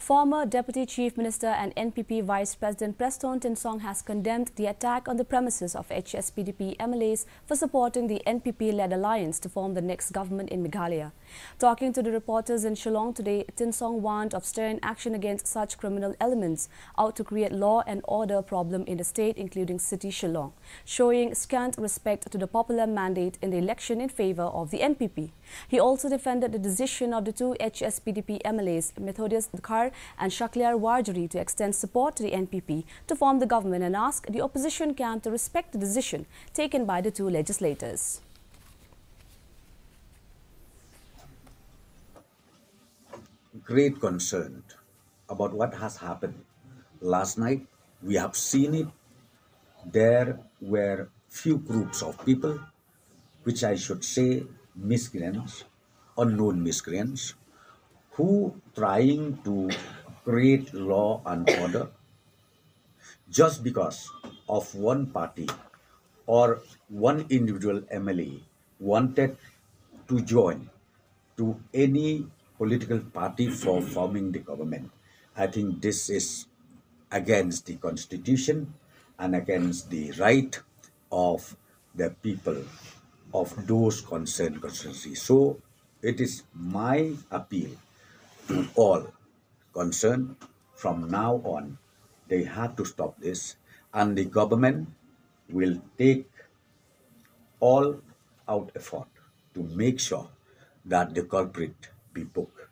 Former Deputy Chief Minister and NPP Vice President Prestone has condemned the attack on the premises of HSPDP MLAs for supporting the NPP-led alliance to form the next government in Meghalaya. Talking to the reporters in Shillong today, Tinsong warned of stern action against such criminal elements out to create law and order problem in the state, including City Shillong, showing scant respect to the popular mandate in the election in favor of the NPP. He also defended the decision of the two HSPDP MLAs, Methodius Dhar and Shakliar Warjari, to extend support to the NPP to form the government and asked the opposition camp to respect the decision taken by the two legislators. Great concern about what has happened last night. We have seen it. There were few groups of people, which I should say miscreants, unknown miscreants, who trying to create law and order just because of one party or one individual MLA wanted to join to any political party for forming the government. I think this is against the constitution and against the right of the people of those concerned constituencies. So it is my appeal to all concerned from now on, they have to stop this, and the government will take all out effort to make sure that the culprit be booked.